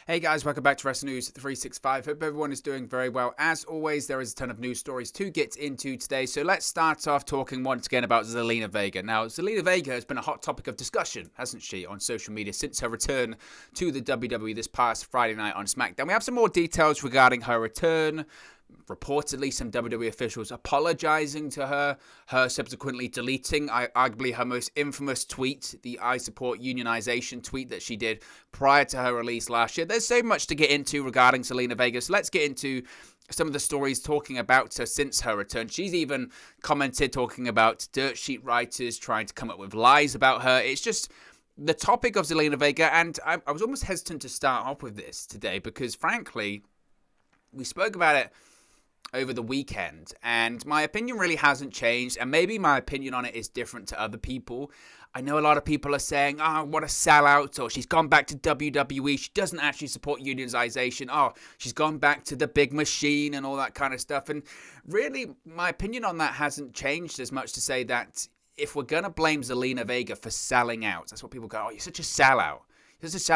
Hey guys, welcome back to Wrestling News 365. Hope everyone is doing very well. As always, there is a ton of news stories to get into today. So let's start off talking once again about Zelina Vega. Now, Zelina Vega has been a hot topic of discussion, hasn't she, on social media since her return to the WWE this past Friday night on SmackDown. We have some more details regarding her return. Reportedly, some WWE officials apologizing to her subsequently deleting arguably her most infamous tweet, the I support unionization tweet that she did prior to her release last year. There's so much to get into regarding Zelina Vega, so let's get into some of the stories talking about her since her return. She's even commented talking about dirt sheet writers trying to come up with lies about her. It's just the topic of Zelina Vega, and I was almost hesitant to start off with this today because, frankly, we spoke about it over the weekend, and my opinion really hasn't changed, and maybe my opinion on it is different to other people. I know a lot of people are saying, oh, what a sellout, or she's gone back to WWE, she doesn't actually support unionization, oh, she's gone back to the big machine and all that kind of stuff, and really, my opinion on that hasn't changed as much to say that if we're going to blame Zelina Vega for selling out, that's what people go, oh, you're such a sellout,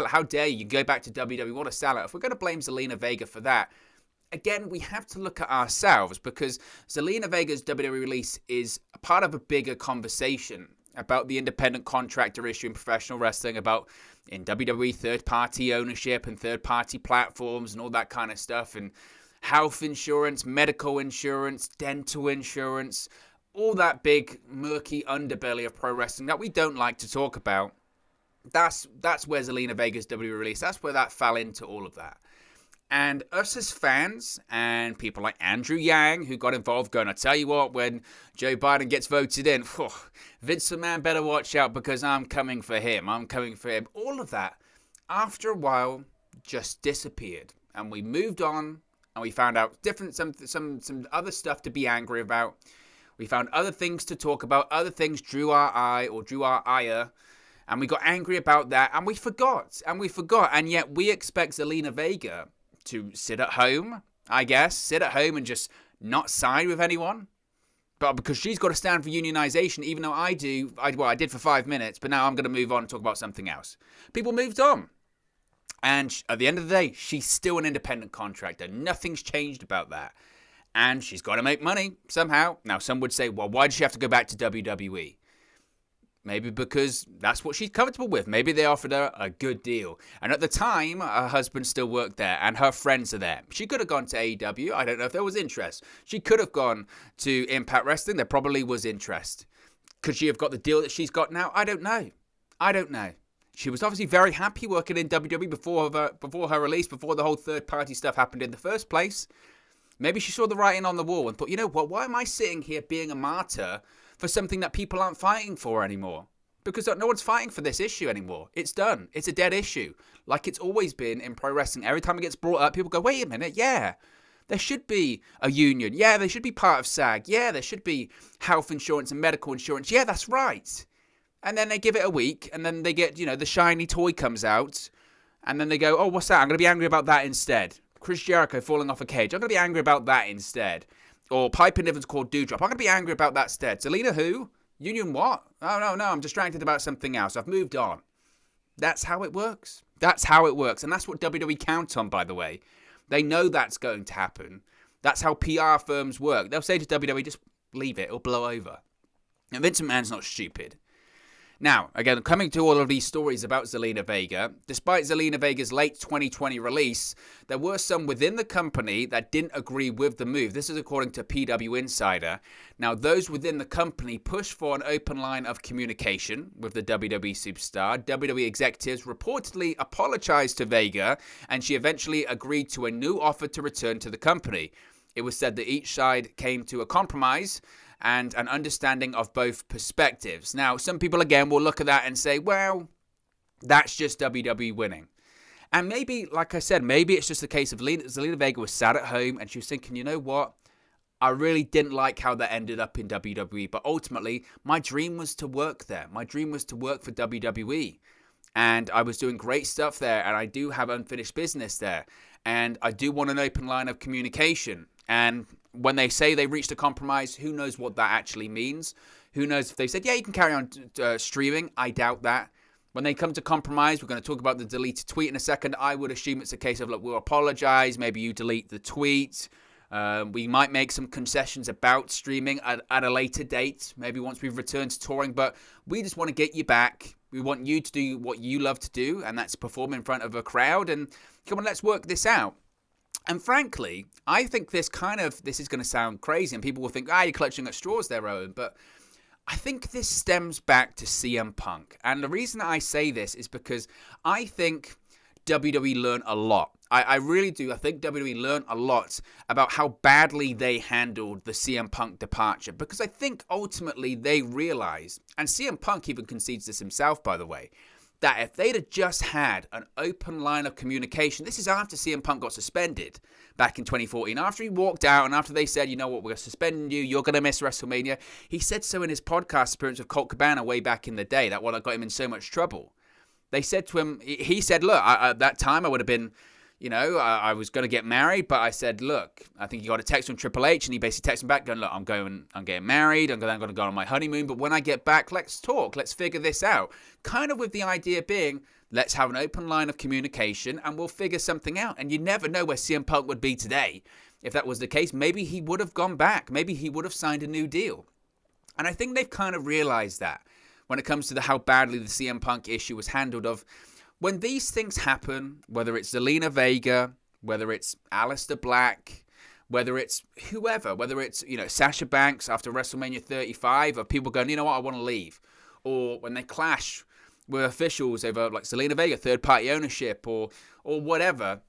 how dare you go back to WWE, what a sellout. If we're going to blame Zelina Vega for that, again, we have to look at ourselves because Zelina Vega's WWE release is a part of a bigger conversation about the independent contractor issue in professional wrestling, about in WWE third-party ownership and third-party platforms and all that kind of stuff, and health insurance, medical insurance, dental insurance, all that big, murky underbelly of pro wrestling that we don't like to talk about. That's where Zelina Vega's WWE release, that's where that fell into all of that. And us as fans and people like Andrew Yang, who got involved, going, I tell you what, when Joe Biden gets voted in, Vince McMahon better watch out because I'm coming for him. All of that, after a while, just disappeared. And we moved on and we found out some other stuff to be angry about. We found other things to talk about. Other things drew our ire. And we got angry about that. And we forgot. And yet we expect Zelina Vega to sit at home and just not side with anyone. But because she's got to stand for unionization, even though I did for 5 minutes, but now I'm going to move on and talk about something else. People moved on. And at the end of the day, she's still an independent contractor. Nothing's changed about that. And she's got to make money somehow. Now, some would say, well, why does she have to go back to WWE? Maybe because that's what she's comfortable with. Maybe they offered her a good deal. And at the time, her husband still worked there and her friends are there. She could have gone to AEW. I don't know if there was interest. She could have gone to Impact Wrestling. There probably was interest. Could she have got the deal that she's got now? I don't know. She was obviously very happy working in WWE before her release, before the whole third-party stuff happened in the first place. Maybe she saw the writing on the wall and thought, you know what, why am I sitting here being a martyr for something that people aren't fighting for anymore? Because no one's fighting for this issue anymore. It's done. It's a dead issue. Like it's always been in pro wrestling. Every time it gets brought up, people go, wait a minute, yeah. There should be a union. Yeah, they should be part of SAG. Yeah, there should be health insurance and medical insurance. Yeah, that's right. And then they give it a week, and then they get, the shiny toy comes out, and then they go, oh, what's that? I'm going to be angry about that instead. Chris Jericho falling off a cage. I'm going to be angry about that instead. Or Piper Niven's called Doudrop. I'm going to be angry about that instead. Zelina who? Union what? Oh, no, I'm distracted about something else. I've moved on. That's how it works. And that's what WWE count on, by the way. They know that's going to happen. That's how PR firms work. They'll say to WWE, just leave it. It'll blow over. And Vince McMahon's not stupid. Now, again, coming to all of these stories about Zelina Vega, despite Zelina Vega's late 2020 release, there were some within the company that didn't agree with the move. This is according to PW Insider. Now, those within the company pushed for an open line of communication with the WWE superstar. WWE executives reportedly apologized to Vega, and she eventually agreed to a new offer to return to the company. It was said that each side came to a compromise and an understanding of both perspectives. Now, some people, again, will look at that and say, well, that's just WWE winning. And maybe, like I said, maybe it's just a case of Zelina Vega was sat at home and she was thinking, you know what? I really didn't like how that ended up in WWE, but ultimately, my dream was to work there. My dream was to work for WWE. And I was doing great stuff there, and I do have unfinished business there. And I do want an open line of communication. And when they say they reached a compromise, who knows what that actually means? Who knows if they said, yeah, you can carry on streaming? I doubt that. when they come to compromise, we're going to talk about the deleted tweet in a second. I would assume it's a case of, look, we'll apologize. Maybe you delete the tweet. We might make some concessions about streaming at a later date, maybe once we've returned to touring. But we just want to get you back. We want you to do what you love to do, and that's perform in front of a crowd. And come on, let's work this out. And frankly, I think this is going to sound crazy, and people will think, you're clutching at straws there, Owen. But I think this stems back to CM Punk. And the reason I say this is because I think WWE learned a lot. I really do. I think WWE learned a lot about how badly they handled the CM Punk departure, because I think ultimately they realized, and CM Punk even concedes this himself, by the way, that if they'd have just had an open line of communication, this is after CM Punk got suspended back in 2014, after he walked out and after they said, you know what, we're suspending you, you're going to miss WrestleMania. He said so in his podcast appearance with Colt Cabana way back in the day, that one that got him in so much trouble. They said to him, he said, look, at that time I would have been, I was going to get married, but I said, look, I think you got a text from Triple H, and he basically texted him back going, look, I'm getting married, I'm going to go on my honeymoon, but when I get back, let's talk, let's figure this out. Kind of with the idea being, let's have an open line of communication, and we'll figure something out. And you never know where CM Punk would be today. If that was the case, maybe he would have gone back. Maybe he would have signed a new deal. And I think they've kind of realized that when it comes to how badly the CM Punk issue was handled of, when these things happen, whether it's Zelina Vega, whether it's Aleister Black, whether it's whoever, whether it's, Sasha Banks after WrestleMania 35, of people going, you know what, I want to leave. Or when they clash with officials over, like Zelina Vega, third-party ownership or whatever,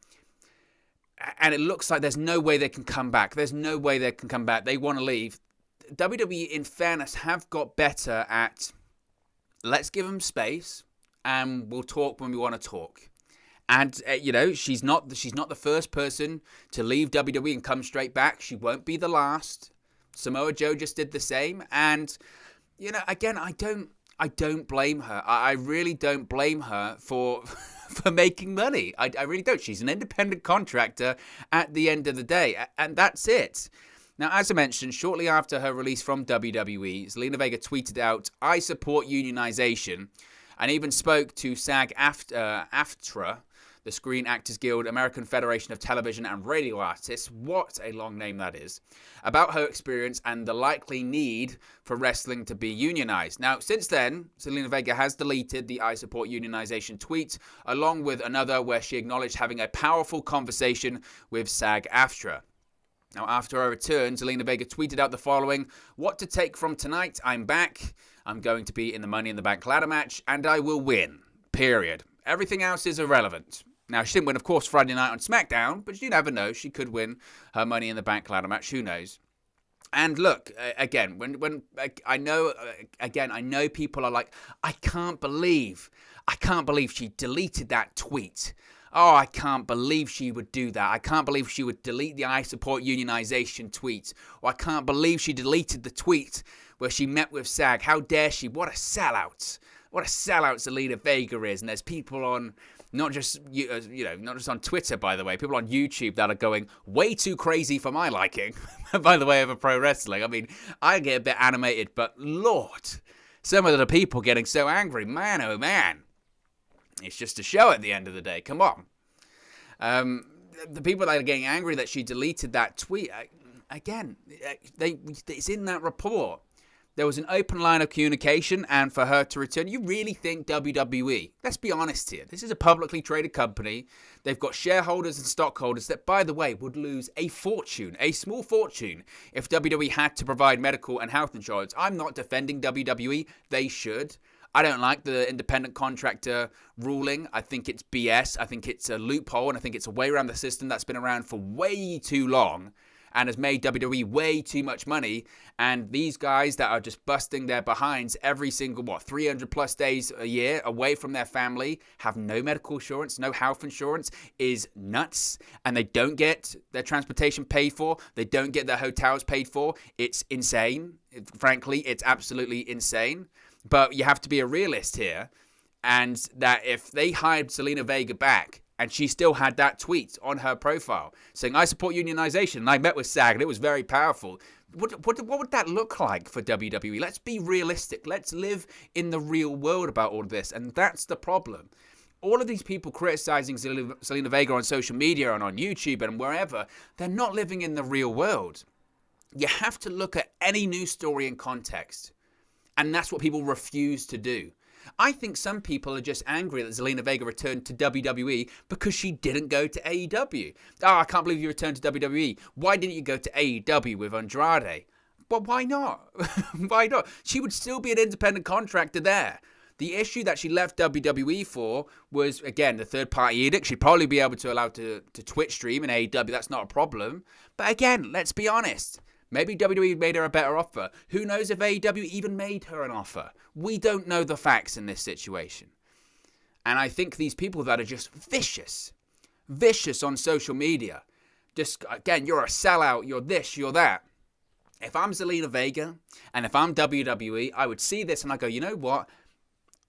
and it looks like there's no way they can come back. There's no way they can come back. They want to leave. WWE, in fairness, have got better at, let's give them space, and we'll talk when we want to talk. And, she's not the first person to leave WWE and come straight back. She won't be the last. Samoa Joe just did the same. And, again, I don't blame her. I really don't blame her for making money. I really don't. She's an independent contractor at the end of the day. And that's it. Now, as I mentioned, shortly after her release from WWE, Zelina Vega tweeted out, "I support unionization," and even spoke to SAG-AFTRA, the Screen Actors Guild, American Federation of Television and Radio Artists, what a long name that is, about her experience and the likely need for wrestling to be unionized. Now, since then, Zelina Vega has deleted the "I support unionization" tweet, along with another where she acknowledged having a powerful conversation with SAG-AFTRA. Now, after her return, Zelina Vega tweeted out the following: "What to take from tonight? I'm back. I'm going to be in the Money in the Bank ladder match, and I will win. Period. Everything else is irrelevant." Now, she didn't win, of course, Friday night on SmackDown, but you never know. She could win her Money in the Bank ladder match. Who knows? And look, again, when I know people are like, I can't believe she deleted that tweet. Oh, I can't believe she would do that. I can't believe she would delete the "I support unionization" tweet. Or I can't believe she deleted the tweet where she met with SAG. How dare she? What a sellout. What a sellout Zelina Vega is. And there's people on, not just on Twitter, by the way, people on YouTube that are going way too crazy for my liking, by the way, over pro wrestling. I mean, I get a bit animated, but Lord, some of the people getting so angry, man, oh man. It's just a show at the end of the day. Come on. The people that are getting angry that she deleted that tweet, again, it's in that report. There was an open line of communication, and for her to return, you really think WWE, let's be honest here, this is a publicly traded company. They've got shareholders and stockholders that, by the way, would lose a fortune, a small fortune, if WWE had to provide medical and health insurance. I'm not defending WWE. They should. I don't like the independent contractor ruling. I think it's BS. I think it's a loophole, and I think it's a way around the system that's been around for way too long and has made WWE way too much money. And these guys that are just busting their behinds every single, 300 plus days a year away from their family, have no medical insurance, no health insurance, is nuts. And they don't get their transportation paid for. They don't get their hotels paid for. It's insane. Frankly, it's absolutely insane. But you have to be a realist here, and that if they hired Zelina Vega back, And she still had that tweet on her profile saying, I support unionization. And I met with SAG and it was very powerful. What would that look like for WWE? Let's be realistic. Let's live in the real world about all of this. And that's the problem. All of these people criticizing Zelina Vega on social media and on YouTube and wherever, they're not living in the real world. You have to look at any news story in context. And that's what people refuse to do. I think some people are just angry that Zelina Vega returned to WWE because she didn't go to AEW. Oh, I can't believe you returned to WWE. Why didn't you go to AEW with Andrade? Well, why not? Why not? She would still be an independent contractor there. The issue that she left WWE for was, again, the third-party edict. She'd probably be able to allow to Twitch stream in AEW. That's not a problem. But again, let's be honest. Maybe WWE made her a better offer. Who knows if AEW even made her an offer? We don't know the facts in this situation. And I think these people that are just vicious on social media, just, again, you're a sellout, you're this, you're that. If I'm Zelina Vega and if I'm WWE, I would see this and I go, you know what?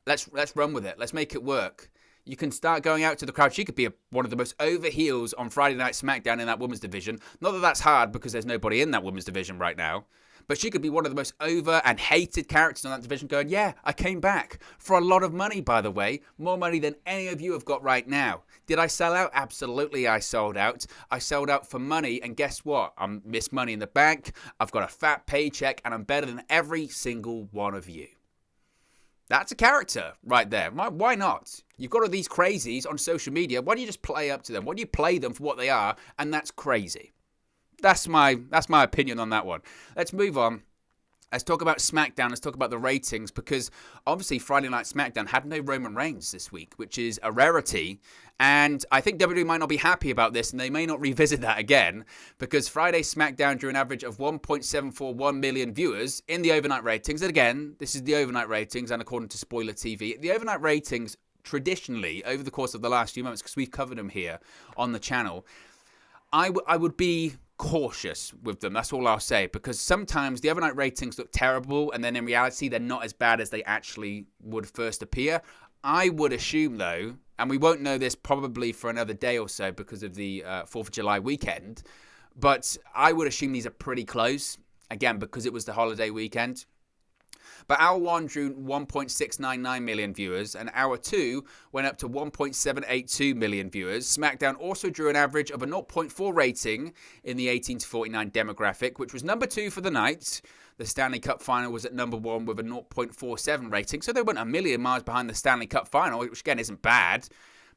Let's run with it. Let's make it work. You can start going out to the crowd. She could be one of the most over heels on Friday Night SmackDown in that women's division. Not that that's hard because there's nobody in that women's division right now. But she could be one of the most over and hated characters on that division going, yeah, I came back for a lot of money, by the way. More money than any of you have got right now. Did I sell out? Absolutely, I sold out. I sold out for money. And guess what? I'm Miss Money in the Bank. I've got a fat paycheck and I'm better than every single one of you. That's a character right there. Why not? You've got all these crazies on social media. Why don't you just play up to them? Why don't you play them for what they are? And that's crazy. That's my opinion on that one. Let's move on. Let's talk about SmackDown. Let's talk about the ratings because obviously Friday Night SmackDown had no Roman Reigns this week, which is a rarity. And I think WWE might not be happy about this and they may not revisit that again because Friday SmackDown drew an average of 1.741 million viewers in the overnight ratings. And again, this is the overnight ratings and according to Spoiler TV. The overnight ratings traditionally over the course of the last few months, because we've covered them here on the channel, I would be cautious with them. That's all I'll say, because sometimes the overnight ratings look terrible and then in reality they're not as bad as they actually would first appear. I would assume though, and we won't know this probably for another day or so because of the 4th of July weekend, but I would assume these are pretty close, again because it was the holiday weekend. But Hour 1 drew 1.699 million viewers, and Hour 2 went up to 1.782 million viewers. SmackDown also drew an average of a 0.4 rating in the 18 to 49 demographic, which was number 2 for the night. The Stanley Cup Final was at number 1 with a 0.47 rating, so they weren't a million miles behind the Stanley Cup Final, which again isn't bad.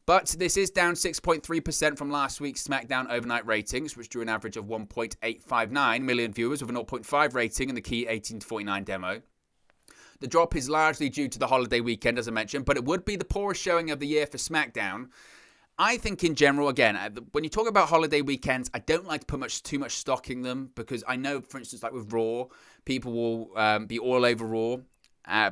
But this is down 6.3% from last week's SmackDown overnight ratings, which drew an average of 1.859 million viewers with a 0.5 rating in the key 18 to 49 demo. The drop is largely due to the holiday weekend, as I mentioned, but it would be the poorest showing of the year for SmackDown. I think in general, again, when you talk about holiday weekends, I don't like to put too much stock in them because I know, for instance, like with Raw, people will be all over Raw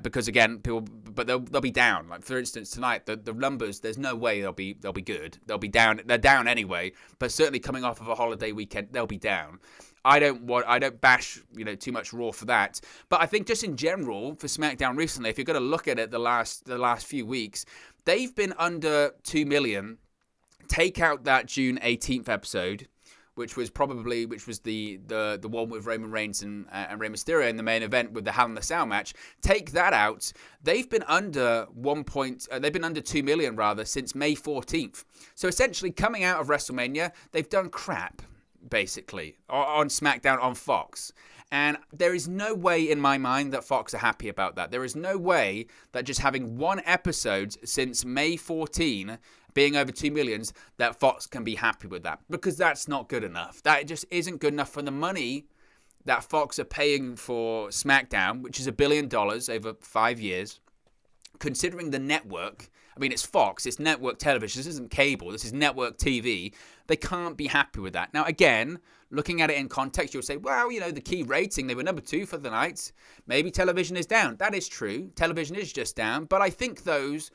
because again, but they'll be down. Like for instance, tonight the numbers, there's no way they'll be good. They'll be down. They're down anyway, but certainly coming off of a holiday weekend, they'll be down. I don't bash too much Raw for that, but I think just in general for SmackDown recently, if you're going to look at it the last few weeks, they've been under 2 million. Take out that June 18th episode, which was the one with Roman Reigns and Rey Mysterio in the main event with the Hell in the Cell match. Take that out, they've been under 2 million rather since May 14th. So essentially, coming out of WrestleMania, they've done crap. Basically, on SmackDown on Fox. And there is no way in my mind that Fox are happy about that. There is no way that just having one episode since May 14 being over 2 million, that Fox can be happy with that. Because that's not good enough. That just isn't good enough for the money that Fox are paying for SmackDown, which is $1 billion over 5 years. Considering the network, I mean, it's Fox, it's network television, this isn't cable, this is network TV. They can't be happy with that. Now, again, looking at it in context, you'll say, well, the key rating, they were number 2 for the night. Maybe television is down. That is true. Television is just down. But I think those,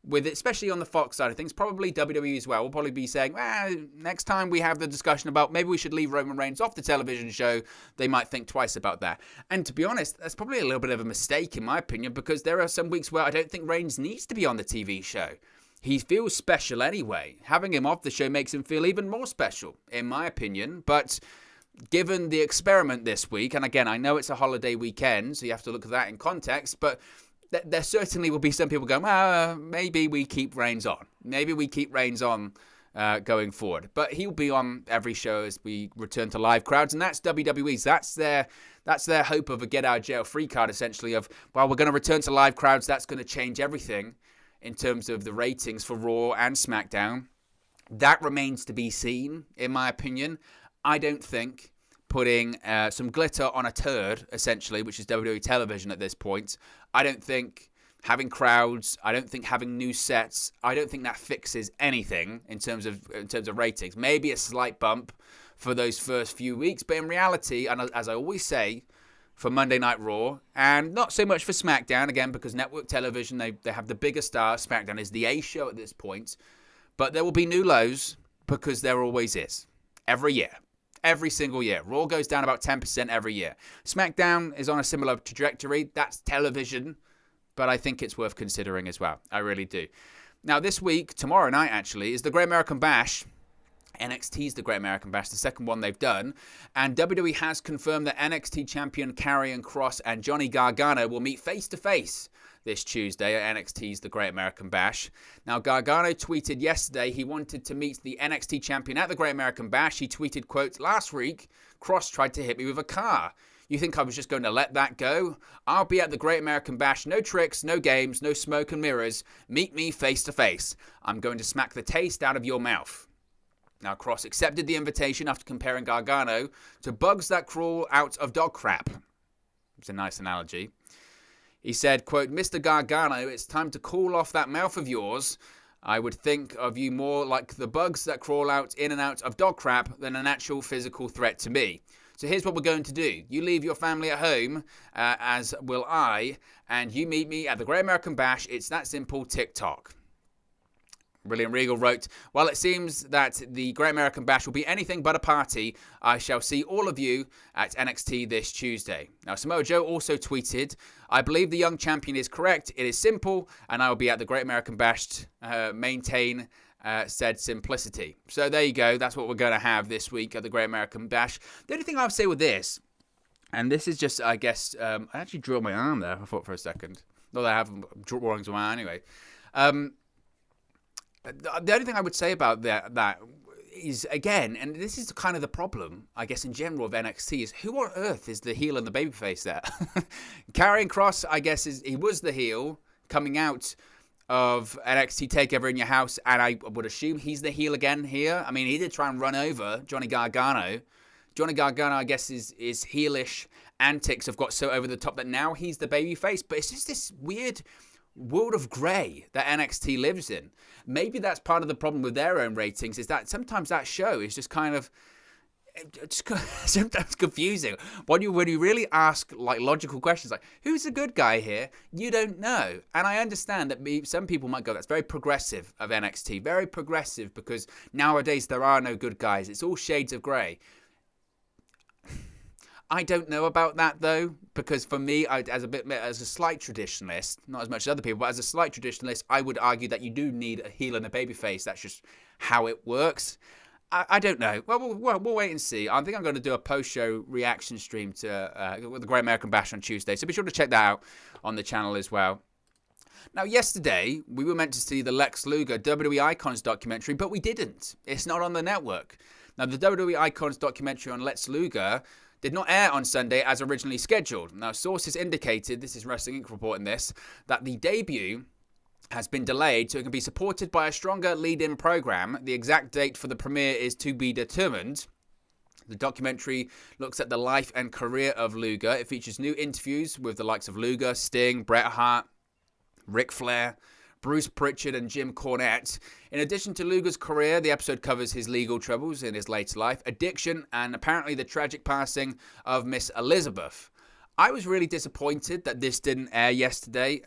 especially on the Fox side of things, probably WWE as well, will probably be saying, well, next time we have the discussion about maybe we should leave Roman Reigns off the television show, they might think twice about that. And to be honest, that's probably a little bit of a mistake in my opinion, because there are some weeks where I don't think Reigns needs to be on the TV show. he feels special anyway. Having him off the show makes him feel even more special, in my opinion. But given the experiment this week, and again, I know it's a holiday weekend, so you have to look at that in context, but there certainly will be some people going, maybe we keep Reigns on. Maybe we keep Reigns on going forward. But he'll be on every show as we return to live crowds, and that's WWE's. That's their hope of a get-out-of-jail-free card, essentially, of, well, we're going to return to live crowds. That's going to change everything in terms of the ratings for Raw and SmackDown. That remains to be seen, in my opinion. I don't think putting some glitter on a turd, essentially, which is WWE television at this point, I don't think having crowds, I don't think having new sets, I don't think that fixes anything in terms of ratings. Maybe a slight bump for those first few weeks, but in reality, and as I always say, for Monday Night Raw, and not so much for SmackDown, again, because network television, they have the bigger stars. SmackDown is the A show at this point, but there will be new lows, because there always is. Every year. Every single year. Raw goes down about 10% every year. SmackDown is on a similar trajectory. That's television, but I think it's worth considering as well. I really do. Now, this week, tomorrow night, actually, is the Great American Bash. NXT's the Great American Bash, the second one they've done. And WWE has confirmed that NXT champion Karrion Kross and Johnny Gargano will meet face-to-face this Tuesday at NXT's The Great American Bash. Now, Gargano tweeted yesterday he wanted to meet the NXT champion at the Great American Bash. He tweeted, quote, "Last week, Kross tried to hit me with a car. You think I was just going to let that go? I'll be at the Great American Bash. No tricks, no games, no smoke and mirrors. Meet me face to face. I'm going to smack the taste out of your mouth." Now, Kross accepted the invitation after comparing Gargano to bugs that crawl out of dog crap. It's a nice analogy. He said, quote, "Mr. Gargano, it's time to cool off that mouth of yours. I would think of you more like the bugs that crawl out in and out of dog crap than an actual physical threat to me. So here's what we're going to do. You leave your family at home, as will I, and you meet me at the Great American Bash. It's that simple, TikTok." William Regal wrote, "While it seems that the Great American Bash will be anything but a party, I shall see all of you at NXT this Tuesday." Now, Samoa Joe also tweeted, "I believe the young champion is correct. It is simple, and I will be at the Great American Bash to maintain said simplicity." So there you go. That's what we're going to have this week at the Great American Bash. The only thing I would say with this, and this is just, I guess, I actually drew on my arm there, I thought for a second. Not that I have drawings on my arm anyway. The only thing I would say about that is, again, and this is kind of the problem, I guess, in general of NXT, is who on earth is the heel and the babyface there? Karrion Kross, I guess, he was the heel coming out of NXT TakeOver in Your House, and I would assume he's the heel again here. I mean, he did try and run over Johnny Gargano. Johnny Gargano, I guess, his heelish antics have got so over the top that now he's the babyface, but it's just this weird world of grey that NXT lives in. Maybe that's part of the problem with their own ratings, is that sometimes that show is just kind of sometimes confusing. When you really ask like logical questions like, who's the good guy here? You don't know. And I understand that some people might go, that's very progressive of NXT, very progressive, because nowadays there are no good guys. It's all shades of grey. I don't know about that, though, because for me, as a slight traditionalist, not as much as other people, but as a slight traditionalist, I would argue that you do need a heel and a babyface. That's just how it works. I don't know. Well, we'll wait and see. I think I'm going to do a post-show reaction stream to the Great American Bash on Tuesday, so be sure to check that out on the channel as well. Now, yesterday, we were meant to see the Lex Luger WWE Icons documentary, but we didn't. It's not on the network. Now, the WWE Icons documentary on Lex Luger did not air on Sunday as originally scheduled. Now, sources indicated, this is Wrestling Inc. reporting this, that the debut has been delayed so it can be supported by a stronger lead-in program. The exact date for the premiere is to be determined. The documentary looks at the life and career of Luger. It features new interviews with the likes of Luger, Sting, Bret Hart, Ric Flair, Bruce Pritchard and Jim Cornette. In addition to Luger's career, the episode covers his legal troubles in his later life, addiction, and apparently the tragic passing of Miss Elizabeth. I was really disappointed that this didn't air yesterday.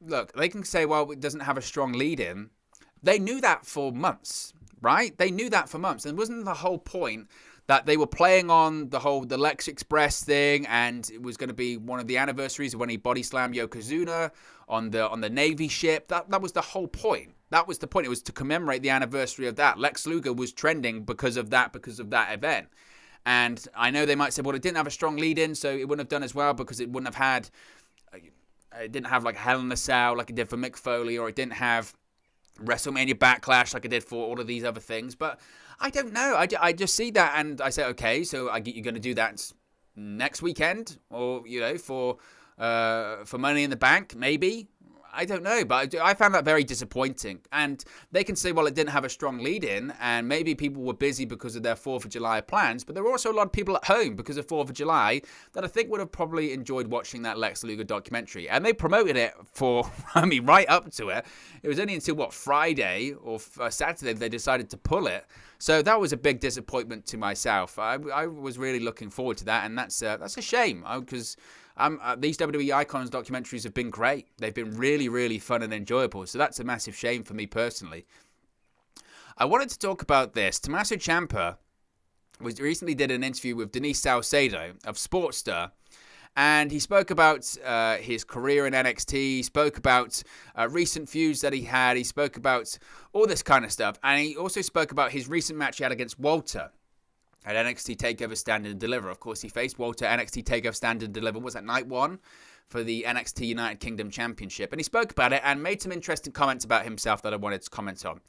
Look, they can say, well, it doesn't have a strong lead-in. They knew that for months, right? They knew that for months. And wasn't the whole point that they were playing on the Lex Express thing, and it was going to be one of the anniversaries of when he body slammed Yokozuna on the Navy ship. That was the whole point. That was the point. It was to commemorate the anniversary of that. Lex Luger was trending because of that event. And I know they might say, well, it didn't have a strong lead-in, so it wouldn't have done as well because it wouldn't have had, it didn't have like Hell in a Cell like it did for Mick Foley, or it didn't have WrestleMania Backlash like it did for all of these other things. But I don't know. I just see that and I say, okay, so you're going to do that next weekend, or for Money in the Bank, maybe. I don't know, but I found that very disappointing. And they can say, well, it didn't have a strong lead-in, and maybe people were busy because of their 4th of July plans, but there were also a lot of people at home because of 4th of July that I think would have probably enjoyed watching that Lex Luger documentary. And they promoted it for, right up to it. It was only until, Friday or Saturday they decided to pull it. So that was a big disappointment to myself. I was really looking forward to that, and that's a shame, because these WWE Icons documentaries have been great. They've been really, really fun and enjoyable. So that's a massive shame for me personally. I wanted to talk about this. Tommaso Ciampa recently did an interview with Denise Salcedo of Sportster. And he spoke about his career in NXT. He spoke about recent feuds that he had. He spoke about all this kind of stuff. And he also spoke about his recent match he had against Walter at NXT TakeOver Stand and Deliver. Of course, he faced Walter at NXT TakeOver Stand and Deliver. Was that night 1 for the NXT United Kingdom Championship? And he spoke about it and made some interesting comments about himself that I wanted to comment on.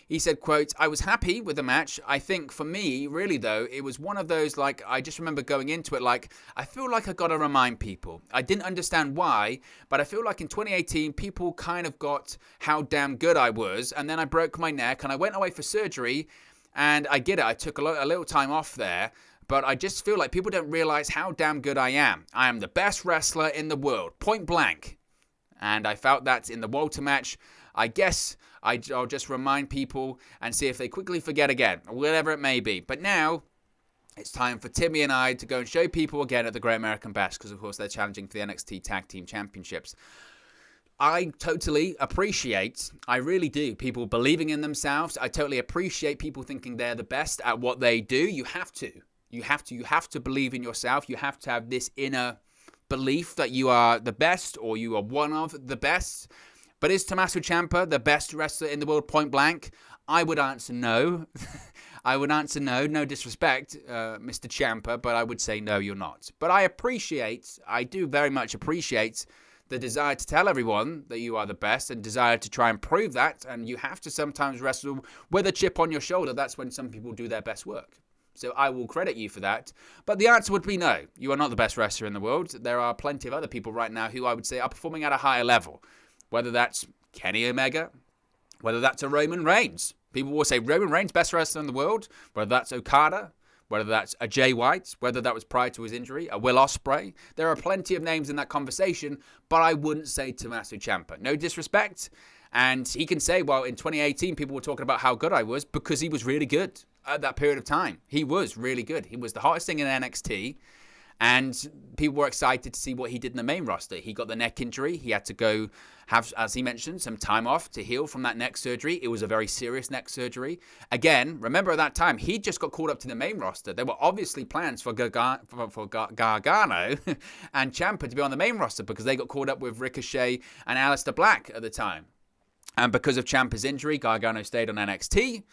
He said, quote, "I was happy with the match. I think for me, really though, it was one of those, I just remember going into it I feel like I got to remind people. I didn't understand why, but I feel like in 2018, people kind of got how damn good I was. And then I broke my neck and I went away for surgery. And I get it, I took a little time off there, but I just feel like people don't realize how damn good I am. I am the best wrestler in the world, point blank. And I felt that in the Walter match. I guess I'll just remind people and see if they quickly forget again, or whatever it may be. But now it's time for Timmy and I to go and show people again at the Great American Bash, because of course they're challenging for the NXT Tag Team Championships. I totally appreciate, I really do, people believing in themselves. I totally appreciate people thinking they're the best at what they do. You have to. You have to believe in yourself. You have to have this inner belief that you are the best, or you are one of the best. But is Tommaso Ciampa the best wrestler in the world, point blank? I would answer no. I would answer no. No disrespect, Mr. Ciampa, but I would say no, you're not. But I do very much appreciate the desire to tell everyone that you are the best, and desire to try and prove that. And you have to sometimes wrestle with a chip on your shoulder. That's when some people do their best work. So I will credit you for that. But the answer would be no. You are not the best wrestler in the world. There are plenty of other people right now who I would say are performing at a higher level. Whether that's Kenny Omega, whether that's a Roman Reigns. People will say Roman Reigns, best wrestler in the world. Whether that's Okada, whether that's a Jay White, whether that was prior to his injury, a Will Ospreay. There are plenty of names in that conversation, but I wouldn't say Tommaso Ciampa. No disrespect. And he can say, well, in 2018, people were talking about how good I was because he was really good at that period of time. He was really good. He was the hottest thing in NXT. And people were excited to see what he did in the main roster. He got the neck injury. He had to go have, as he mentioned, some time off to heal from that neck surgery. It was a very serious neck surgery. Again, remember at that time, he just got called up to the main roster. There were obviously plans for Gargano and Ciampa to be on the main roster because they got called up with Ricochet and Aleister Black at the time. And because of Ciampa's injury, Gargano stayed on NXT.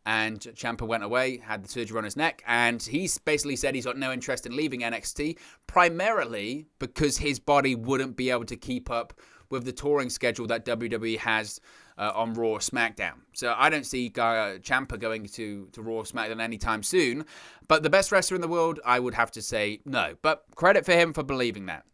And Ciampa went away, had the surgery on his neck, and he's basically said he's got no interest in leaving NXT, primarily because his body wouldn't be able to keep up with the touring schedule that WWE has on Raw or SmackDown. So I don't see Ciampa going to Raw or SmackDown anytime soon. But the best wrestler in the world, I would have to say no. But credit for him for believing that.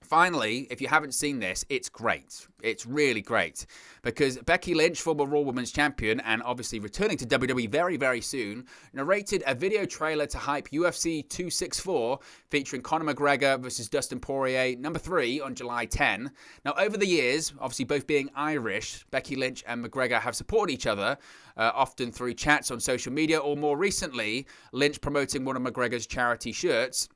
Finally, if you haven't seen this, it's great. It's really great. Because Becky Lynch, former Raw Women's Champion, and obviously returning to WWE very, very soon, narrated a video trailer to hype UFC 264 featuring Conor McGregor versus Dustin Poirier, number 3, on July 10. Now, over the years, obviously both being Irish, Becky Lynch and McGregor have supported each other, often through chats on social media, or more recently, Lynch promoting one of McGregor's charity shirts.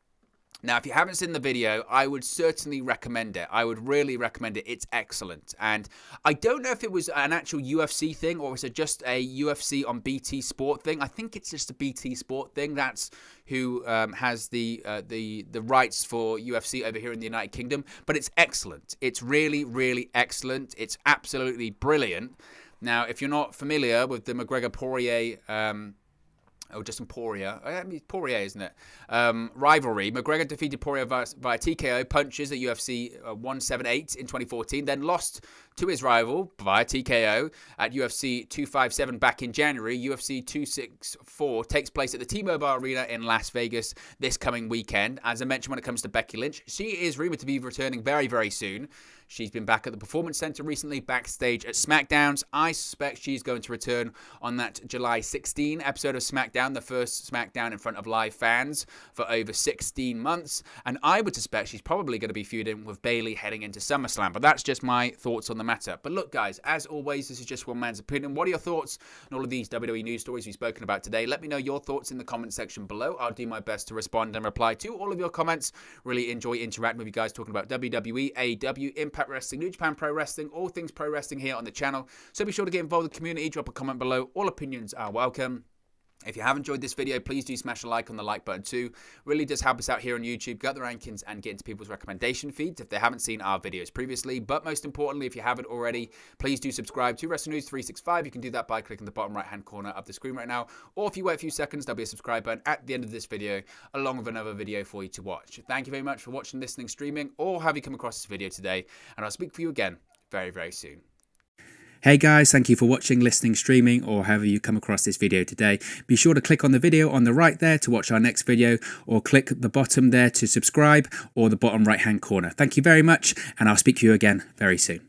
Now, if you haven't seen the video, I would certainly recommend it. I would really recommend it. It's excellent. And I don't know if it was an actual UFC thing or was it just a UFC on BT Sport thing. I think it's just a BT Sport thing. That's who has the rights for UFC over here in the United Kingdom. But it's excellent. It's really, really excellent. It's absolutely brilliant. Now, if you're not familiar with the McGregor-Poirier Justin Poirier. I mean, Poirier, isn't it? Rivalry. McGregor defeated Poirier via TKO punches at UFC 178 in 2014, then lost to his rival via TKO at UFC 257 back in January. UFC 264 takes place at the T-Mobile Arena in Las Vegas this coming weekend. As I mentioned, when it comes to Becky Lynch, she is rumored to be returning very, very soon. She's been back at the Performance Center recently, backstage at SmackDowns. I suspect she's going to return on that July 16 episode of SmackDown, the first SmackDown in front of live fans for over 16 months. And I would suspect she's probably going to be feuding with Bayley heading into SummerSlam. But that's just my thoughts on the matter. But look, guys, as always, this is just one man's opinion. What are your thoughts on all of these WWE news stories we've spoken about today? Let me know your thoughts in the comment section below. I'll do my best to respond and reply to all of your comments. Really enjoy interacting with you guys, talking about WWE, AEW, Impact Wrestling, New Japan Pro Wrestling, all things pro wrestling here on the channel. So be sure to get involved with the community, drop a comment below. All opinions are welcome. If you have enjoyed this video, please do smash a like on the like button too. Really does help us out here on YouTube, get the rankings and get into people's recommendation feeds if they haven't seen our videos previously. But most importantly, if you haven't already, please do subscribe to Wrestling News 365. You can do that by clicking the bottom right hand corner of the screen right now. Or if you wait a few seconds, there'll be a subscribe button at the end of this video along with another video for you to watch. Thank you very much for watching, listening, streaming, or have you come across this video today. And I'll speak for you again very, very soon. Hey guys, thank you for watching, listening, streaming, or however you come across this video today. Be sure to click on the video on the right there to watch our next video, or click the bottom there to subscribe, or the bottom right hand corner. Thank you very much, and I'll speak to you again very soon.